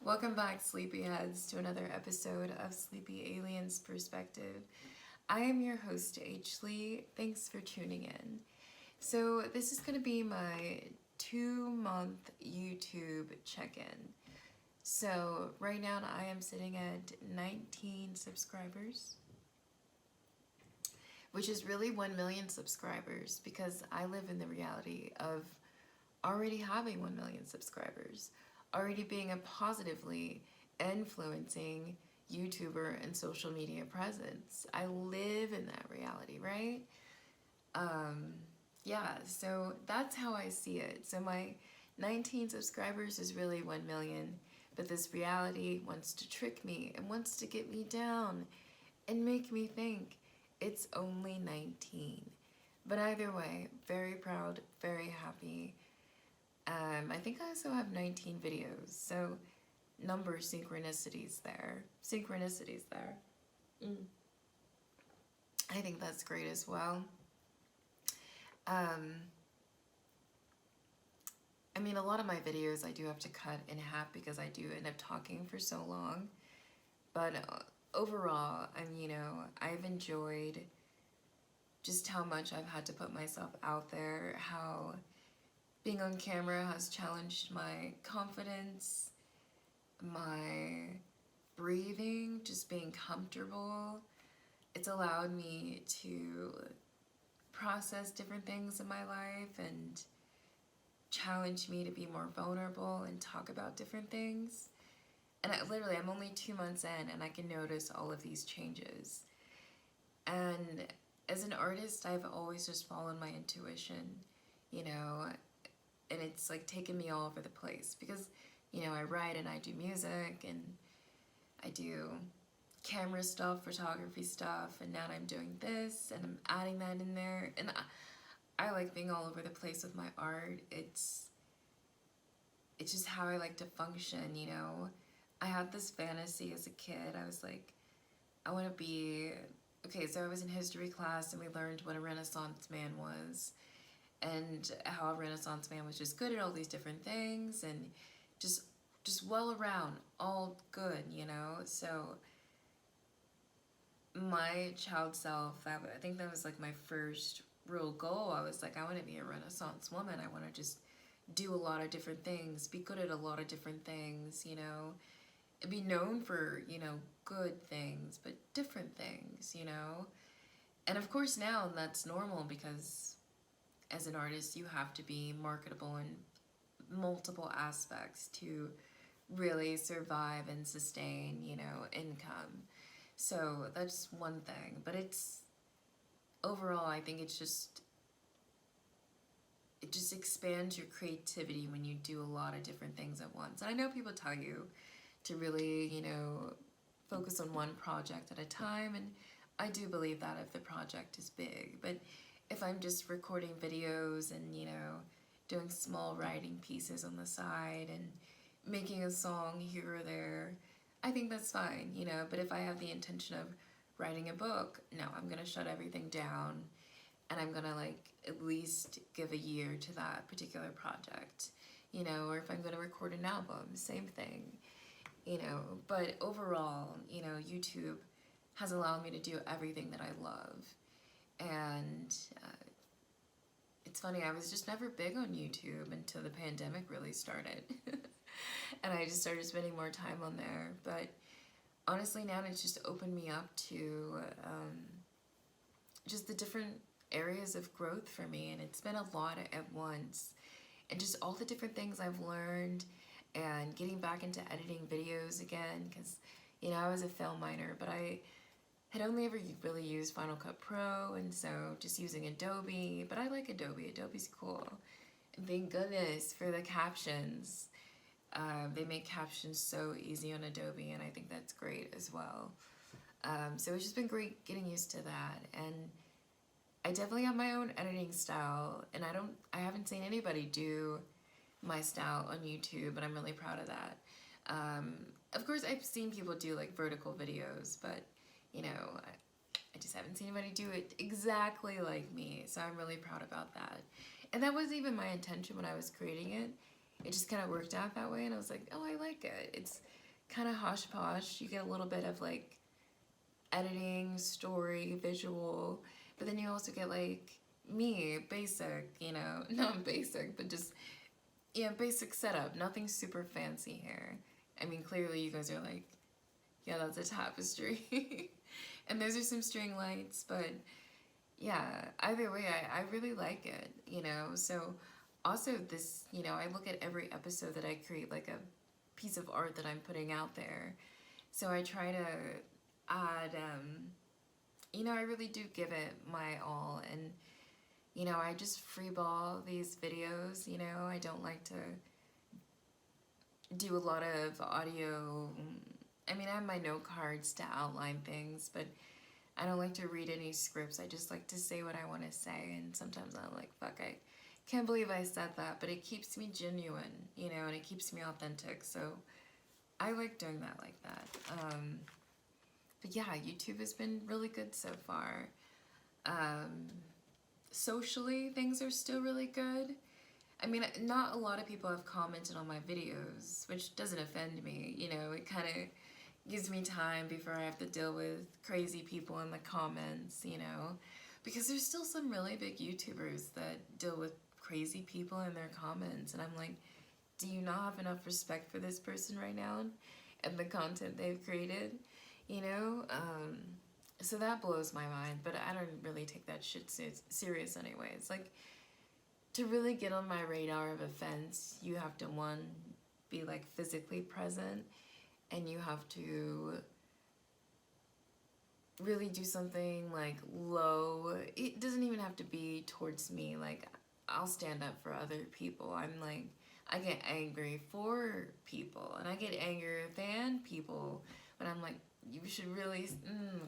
Welcome back, Sleepyheads, to another episode of Sleepy Aliens Perspective. I am your host, Leigh. Thanks for tuning in. So, this is going to be my 2-month YouTube check-in. So, right now I am sitting at 19 subscribers, which is really 1 million subscribers because I live in the reality of already having 1 million subscribers, already being a positively influencing YouTuber and social media presence. I live in that reality, right? Yeah, so that's how I see it. So my 19 subscribers is really 1 million, but this reality wants to trick me and wants to get me down and make me think it's only 19. But either way, very proud, very happy. I think I also have 19 videos, so number synchronicities there. I think that's great as well. I mean, a lot of my videos I do have to cut in half because I do end up talking for so long. But overall, I've enjoyed just how much I've had to put myself out there, how being on camera has challenged my confidence, my breathing, just being comfortable. It's allowed me to process different things in my life and challenge me to be more vulnerable and talk about different things. And I'm only 2 months in and I can notice all of these changes. And as an artist, I've always just followed my intuition, and it's like taken me all over the place because, I write and I do music and I do camera stuff, photography stuff, and now I'm doing this and I'm adding that in there. And I like being all over the place with my art. It's just how I like to function, I had this fantasy as a kid. I was like, I want to be... Okay, so I was in history class and we learned what a Renaissance man was and how a Renaissance man was just good at all these different things and just well around, all good, So my child self, I think that was like my first real goal. I was like, I want to be a Renaissance woman. I want to just do a lot of different things, be good at a lot of different things, be known for, good things, but different things, And of course now that's normal because as an artist you have to be marketable in multiple aspects to really survive and sustain, income. So that's one thing, but overall I think it just expands your creativity when you do a lot of different things at once. And I know people tell you to really, focus on one project at a time, and I do believe that if the project is big. But if I'm just recording videos and, doing small writing pieces on the side and making a song here or there, I think that's fine, But if I have the intention of writing a book, no, I'm going to shut everything down and I'm going to, at least give a year to that particular project, Or if I'm going to record an album, same thing. But overall, YouTube has allowed me to do everything that I love. And it's funny, I was just never big on YouTube until the pandemic really started. And I just started spending more time on there. But honestly, now it's just opened me up to just the different areas of growth for me. And it's been a lot at once. And just all the different things I've learned and getting back into editing videos again because, I was a film minor, but I had only ever really used Final Cut Pro, and so just using Adobe, but I like Adobe. Adobe's cool. And thank goodness for the captions. They make captions so easy on Adobe, and I think that's great as well. So it's just been great getting used to that, and I definitely have my own editing style, and I haven't seen anybody do my style on YouTube, and I'm really proud of that. Of course, I've seen people do vertical videos, but I just haven't seen anybody do it exactly like me, so I'm really proud about that. And that wasn't even my intention when I was creating it. it just kind of worked out that way, and I was like, oh, I like it. It's kind of hush posh. You get a little bit of like editing, story, visual, but then you also get like me, basic, you know, not basic, but just, yeah, basic setup. Nothing super fancy here. I mean, clearly you guys are like, yeah, that's a tapestry. And those are some string lights, but yeah, either way, I really like it, you know. So also this, you know, I look at every episode that I create like a piece of art that I'm putting out there. So I try to add, you know, I really do give it my all. And, you know, I just freeball these videos, you know. I don't like to do a lot of audio. I mean, I have my note cards to outline things, but I don't like to read any scripts. I just like to say what I want to say, and sometimes I'm like, fuck, I can't believe I said that, but it keeps me genuine, you know, and it keeps me authentic, so I like doing that like that. But yeah, YouTube has been really good so far. Socially, things are still really good. I mean, not a lot of people have commented on my videos, which doesn't offend me, you know. It kind of gives me time before I have to deal with crazy people in the comments, you know, because there's still some really big YouTubers that deal with crazy people in their comments, and I'm like, do you not have enough respect for this person right now and the content they've created, you know? So that blows my mind, but I don't really take that shit serious anyway. It's like, to really get on my radar of offense, you have to, one, be like physically present, and you have to really do something like low. It doesn't even have to be towards me. Like, I'll stand up for other people. I'm like, I get angry for people, and I get angrier than people when I'm like, you should really,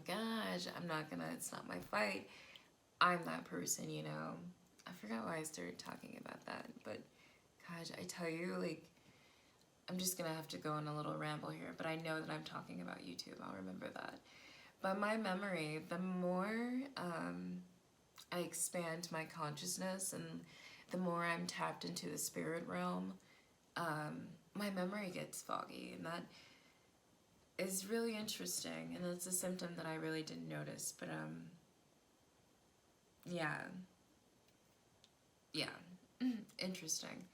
gosh, I'm not gonna, it's not my fight. I'm that person, you know. I forgot why I started talking about that, but gosh, I tell you, like, I'm just gonna have to go on a little ramble here, but I know that I'm talking about YouTube. I'll remember that. But my memory, the more I expand my consciousness and the more I'm tapped into the spirit realm, my memory gets foggy, and that is really interesting, and it's a symptom that I really didn't notice, but yeah, interesting.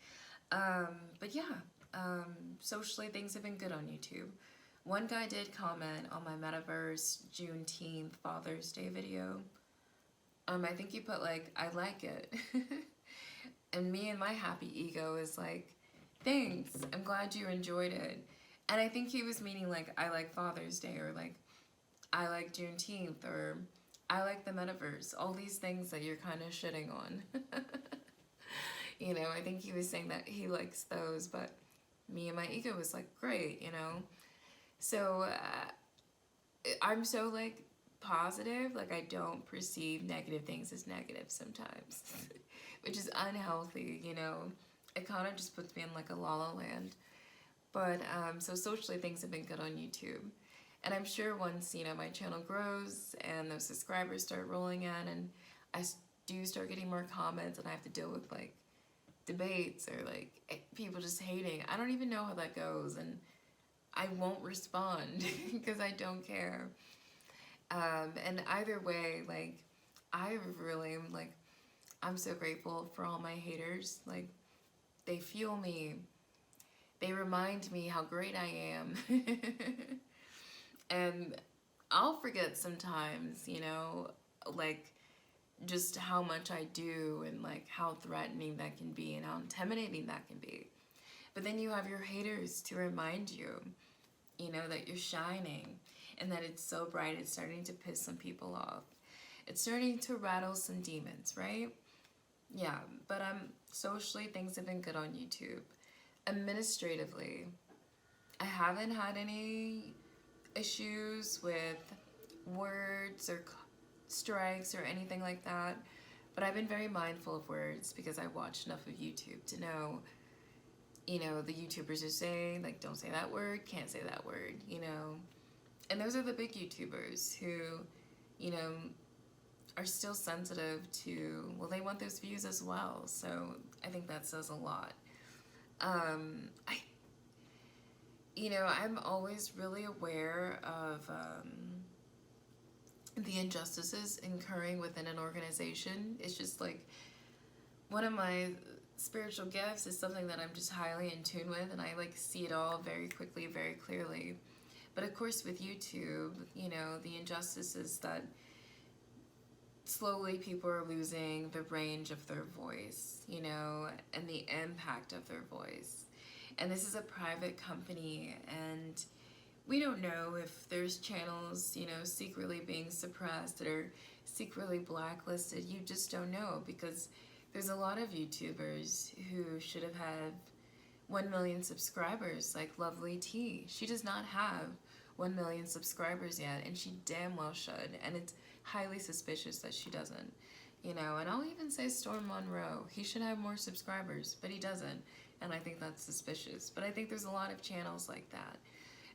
But yeah, socially things have been good on YouTube. One guy did comment on my Metaverse Juneteenth Father's Day video. I think he put like, I like it. And me and my happy ego is like, thanks, I'm glad you enjoyed it. And I think he was meaning like, I like Father's Day, or like, I like Juneteenth, or I like the Metaverse. All these things that you're kind of shitting on. You know, I think he was saying that he likes those, but me and my ego was like, great, you know. So I'm so like positive, like I don't perceive negative things as negative sometimes, which is unhealthy, you know. It kind of just puts me in like a la-la land. But so socially things have been good on YouTube. And I'm sure once, you know, my channel grows and those subscribers start rolling in and I do start getting more comments and I have to deal with like debates or like people just hating, I don't even know how that goes, and I won't respond because I don't care. And either way, like, I really am like, I'm so grateful for all my haters. Like, they fuel me. They remind me how great I am. And I'll forget sometimes, you know, like, just how much I do and like how threatening that can be and how intimidating that can be. But then you have your haters to remind you, you know, that you're shining and that it's so bright it's starting to piss some people off. It's starting to rattle some demons, right? Yeah, but socially things have been good on YouTube. Administratively, I haven't had any issues with words or strikes or anything like that, but I've been very mindful of words because I watched enough of YouTube to know, you know, the YouTubers are saying, like, don't say that word, can't say that word, you know. And those are the big YouTubers who, you know, are still sensitive to, well, they want those views as well. So I think that says a lot. I, you know, I'm always really aware of the injustices occurring within an organization. It's just like one of my spiritual gifts is something that I'm just highly in tune with, and I like see it all very quickly, very clearly. But of course with YouTube, you know, the injustice is that slowly people are losing the range of their voice, you know, and the impact of their voice. And this is a private company, and we don't know if there's channels, you know, secretly being suppressed that are secretly blacklisted. You just don't know, because there's a lot of YouTubers who should have had 1 million subscribers, like Lovely T. She does not have 1 million subscribers yet, and she damn well should, and it's highly suspicious that she doesn't, you know. And I'll even say Storm Monroe, he should have more subscribers, but he doesn't, and I think that's suspicious. But I think there's a lot of channels like that.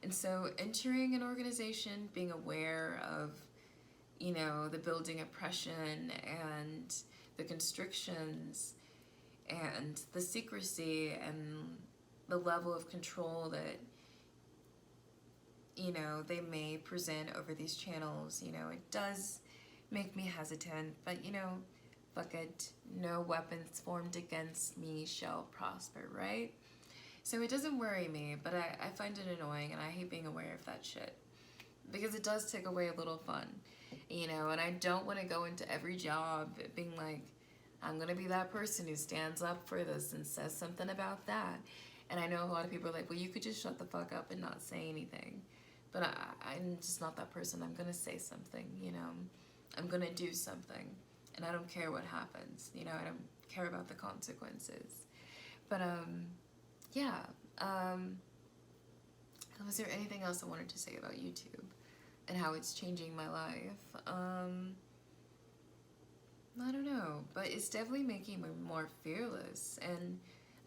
And so entering an organization, being aware of, you know, the building oppression and the constrictions and the secrecy and the level of control that, you know, they may present over these channels, you know, it does make me hesitant. But, you know, fuck it, no weapons formed against me shall prosper, right? So it doesn't worry me, but I find it annoying, and I hate being aware of that shit, because it does take away a little fun, you know. And I don't want to go into every job being like, I'm gonna be that person who stands up for this and says something about that. And I know a lot of people are like, well, you could just shut the fuck up and not say anything. But I'm just not that person. I'm gonna say something, you know. I'm gonna do something, and I don't care what happens, you know. I don't care about the consequences. But yeah. Was there anything else I wanted to say about YouTube and how it's changing my life? I don't know, but it's definitely making me more fearless. And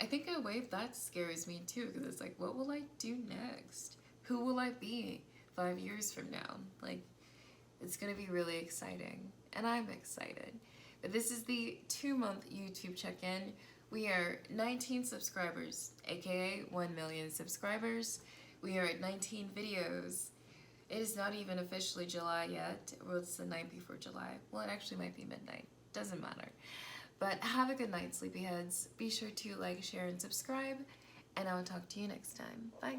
I think in a way that scares me too, because it's like, what will I do next? Who will I be 5 years from now? Like, it's gonna be really exciting, and I'm excited. But this is the 2-month YouTube check-in. We are 19 subscribers, aka 1 million subscribers. We are at 19 videos. It is not even officially July yet. Well, it's the night before July. Well, it actually might be midnight. Doesn't matter. But have a good night, sleepyheads. Be sure to like, share, and subscribe, and I will talk to you next time. Bye.